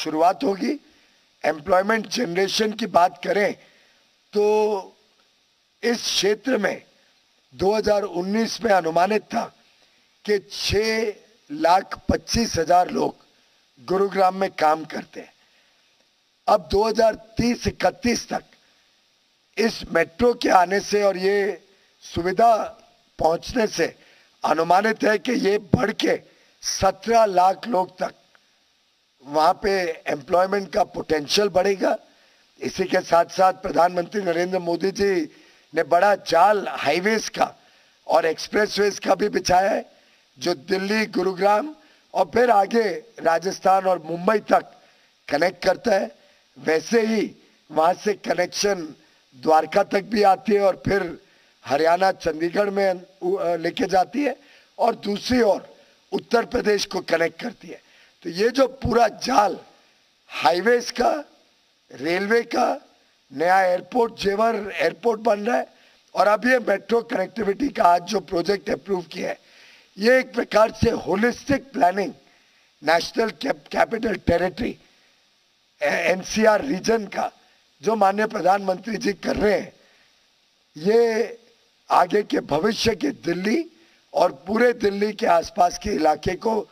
शुरुआत होगी। Employment generation की बात करें तो इस क्षेत्र में 2019 में अनुमानित था कि 6,25,000 लोग गुरुग्राम में काम करते हैं। अब 2030-31 तक इस मेट्रो के आने से और ये सुविधा पहुंचने से अनुमानित है कि ये बढ़ के 17 लाख लोग तक वहां पे एम्प्लॉयमेंट का पोटेंशियल बढ़ेगा। इसी के साथ साथ प्रधानमंत्री नरेंद्र मोदी जी ने बड़ा जाल हाईवेज का और एक्सप्रेसवेज का भी बिछाया है, जो दिल्ली, गुरुग्राम और फिर आगे राजस्थान और मुंबई तक कनेक्ट करता है। वैसे ही वहां से कनेक्शन द्वारका तक भी आती है और फिर हरियाणा, चंडीगढ़ में लेके जाती है और दूसरी ओर उत्तर प्रदेश को कनेक्ट करती है। तो ये जो पूरा जाल हाईवेज का, रेलवे का, नया एयरपोर्ट, जेवर एयरपोर्ट बन रहा है और अब ये मेट्रो कनेक्टिविटी का आज जो प्रोजेक्ट अप्रूव किया है, ये एक प्रकार से holistic planning national capital territory NCR region का जो माननीय प्रधानमंत्री जी कर रहे हैं, ये आगे के भविष्य के दिल्ली और पूरे दिल्ली के आसपास के इलाके को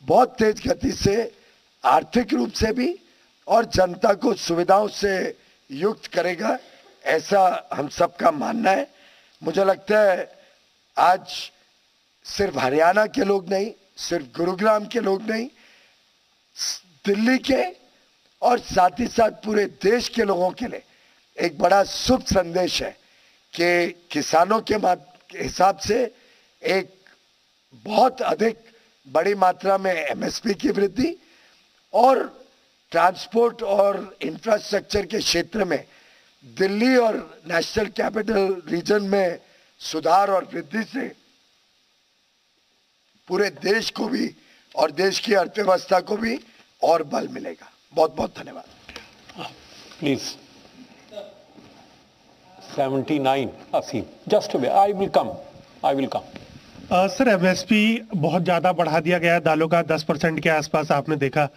बहुत तेज गति से आर्थिक रूप से भी और जनता को सुविधाओं से युक्त करेगा, ऐसा हम सबका मानना है। मुझे लगता है आज सिर्फ हरियाणा के लोग नहीं, सिर्फ गुरुग्राम के लोग नहीं, दिल्ली के और साथ ही साथ पूरे देश के लोगों के लिए एक बड़ा शुभ संदेश है कि किसानों के हिसाब से एक बहुत अधिक बड़ी मात्रा में एमएसपी की वृद्धि और ट्रांसपोर्ट और इंफ्रास्ट्रक्चर के क्षेत्र में दिल्ली और नेशनल कैपिटल रीजन में सुधार और वृद्धि से पूरे देश को भी और देश की अर्थव्यवस्था को भी और बल मिलेगा। बहुत बहुत धन्यवाद। Please 79 Aseem, just I will come. Sir, MSP बहुत ज़्यादा बढ़ा दिया गया है दालों का, 10% के आसपास आपने देखा,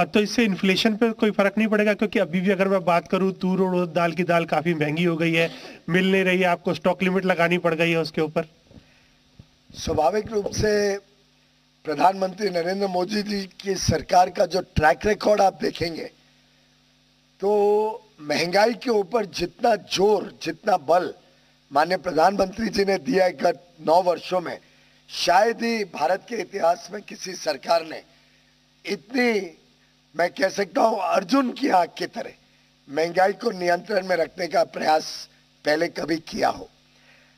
तो इससे इन्फ्लेशन पे कोई फर्क नहीं पड़ेगा? क्योंकि अभी भी अगर मैं बात करूं, तूर और दाल की दाल काफ़ी महंगी हो गई है, मिल नहीं रही है, आपको स्टॉक लिमिट लगानी पड़ गई है उसके ऊपर। स्वाभाविक रूप से प्रधानमंत्री नरेंद्र मोदी जी की सरकार का जो ट्रैक रिकॉर्ड आप देखेंगे तो महंगाई के ऊपर जितना जोर, जितना बल माननीय प्रधानमंत्री जी ने दिया है गत 9 वर्षों में, शायद ही भारत के इतिहास में किसी सरकार ने इतनी, मैं कह सकता हूं अर्जुन की आंख की तरह महंगाई को नियंत्रण में रखने का प्रयास पहले कभी किया हो।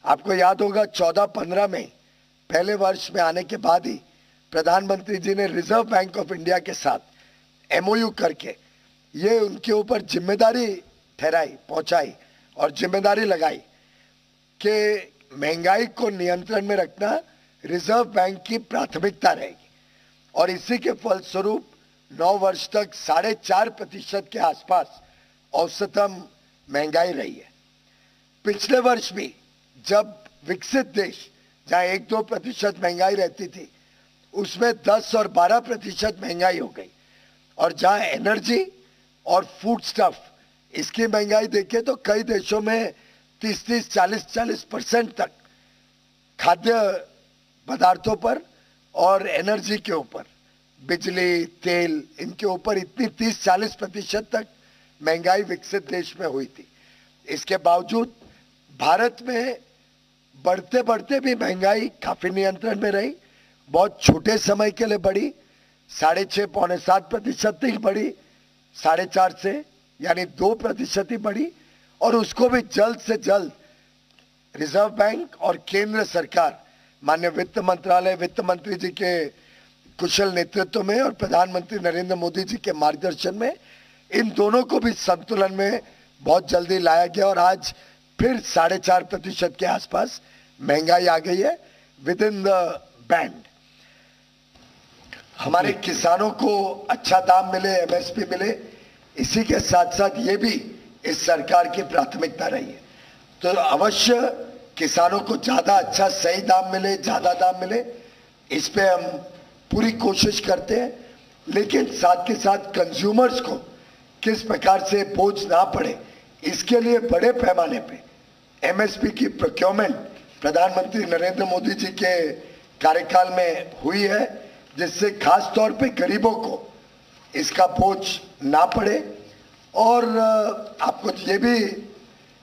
आपको याद होगा 14-15 में पहले वर्ष में आने के बाद ही प्रधानमंत्री जी ने रिजर्व बैंक ऑफ इंडिया के साथ एमओयू करके ये उनके ऊपर जिम्मेदारी ठहराई, पहुंचाई और जिम्मेदारी लगाई कि महंगाई को नियंत्रण में रखना रिजर्व बैंक की प्राथमिकता रहेगी और इसी के फलस्वरूप 9 वर्ष तक 4.5% के आसपास औसतन महंगाई रही है। पिछले वर्ष भी जब विकसित देश जहां 1-2% महंगाई रहती थी, उसमें 10 और 12% महंगाई हो गई और जहां एनर्जी और फूड स्टफ इसकी महंगाई देखें तो कई देशों में 30-30, 40-40% तक खाद्य पदार्थों पर और एनर्जी के ऊपर, बिजली, तेल, इनके ऊपर इतनी 30-40% तक महंगाई विकसित देश में हुई थी। इसके बावजूद भारत में बढ़ते बढ़ते भी महंगाई काफी नियंत्रण में रही। बहुत छोटे समय के लिए बढ़ी, 6.5-7% तक बढ़ी, 4.5 से यानी 2% ही बढ़ी और उसको भी जल्द से जल्द रिजर्व बैंक और केंद्र सरकार, माननीय वित्त मंत्रालय, वित्त मंत्री जी के कुशल नेतृत्व में और प्रधानमंत्री नरेंद्र मोदी जी के मार्गदर्शन में इन दोनों को भी संतुलन में बहुत जल्दी लाया गया और आज फिर 4.5% के आसपास महंगाई आ गई है विद इन द बैंड। हमारे किसानों को अच्छा दाम मिले, एमएसपी मिले, इसी के साथ साथ ये भी इस सरकार की प्राथमिकता रही है। तो अवश्य किसानों को ज्यादा अच्छा सही दाम मिले, ज्यादा दाम मिले, इस पे हम पूरी कोशिश करते हैं लेकिन साथ के साथ कंज्यूमर्स को किस प्रकार से बोझ ना पड़े, इसके लिए बड़े पैमाने पे एमएसपी की प्रोक्योरमेंट प्रधानमंत्री नरेंद्र मोदी जी के कार्यकाल में हुई है, जिससे खास तौर पे गरीबों को इसका बोझ ना पड़े। और आपको ये भी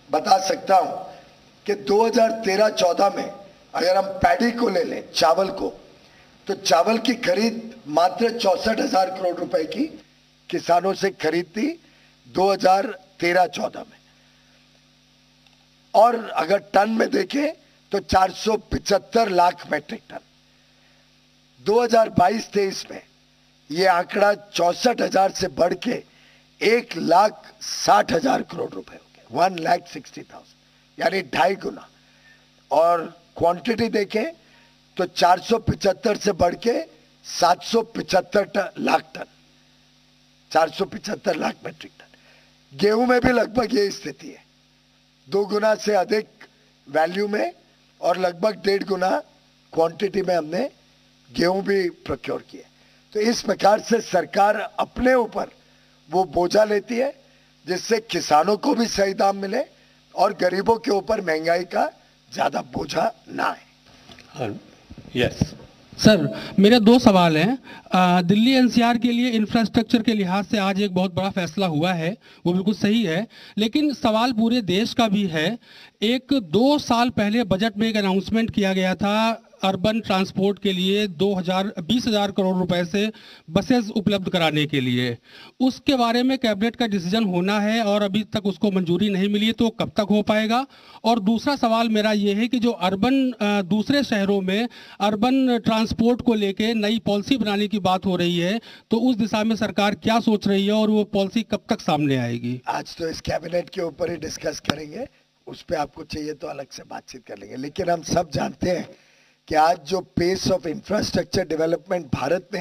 बता सकता हूं कि 2013-14 में अगर हम पैडी को ले लें, चावल को, तो चावल की खरीद मात्र 64,000 करोड़ रुपए की किसानों से खरीदती 2013-14 में, और अगर टन में देखें तो 475 लाख मैट्रिक टन। 2022-23 में यह आंकड़ा 64,000 से बढ़ के 1,60,000 करोड़ रुपए हो गए, 1,60,000, यानी 2.5 गुना। और क्वांटिटी देखें तो 475 से बढ़ के 775 lakh tonne, 475 lakh metric tonne. गेहूं में भी लगभग यही स्थिति है, 2 गुना से अधिक वैल्यू में और लगभग 1.5 गुना क्वांटिटी में हमने गेहूं भी प्रोक्योर किए। तो इस प्रकार से सरकार अपने ऊपर वो बोझा लेती है, जिससे किसानों को भी सही दाम मिले और गरीबों के ऊपर महंगाई का ज्यादा बोझा ना आए। Yes. सर, मेरे 2 सवाल हैं। दिल्ली एनसीआर के लिए इंफ्रास्ट्रक्चर के लिहाज से आज एक बहुत बड़ा फैसला हुआ है, वो बिल्कुल सही है, लेकिन सवाल पूरे देश का भी है। 2 साल पहले बजट में एक अनाउंसमेंट किया गया था अर्बन ट्रांसपोर्ट के लिए 20,000 करोड़ रुपए से बसेस उपलब्ध कराने के लिए। उसके बारे में कैबिनेट का डिसीजन होना है और अभी तक उसको मंजूरी नहीं मिली है, तो कब तक हो पाएगा? और दूसरा सवाल मेरा ये है कि जो दूसरे शहरों में अर्बन ट्रांसपोर्ट को लेके नई पॉलिसी बनाने की बात हो रही है, तो उस दिशा में सरकार क्या सोच रही है और वो पॉलिसी कब तक सामने आएगी? आज तो इस कैबिनेट के ऊपर ही डिस्कस करेंगे, उस पर आपको चाहिए तो अलग से बातचीत कर लेंगे। लेकिन हम सब जानते हैं कि आज जो pace of infrastructure development Bharat में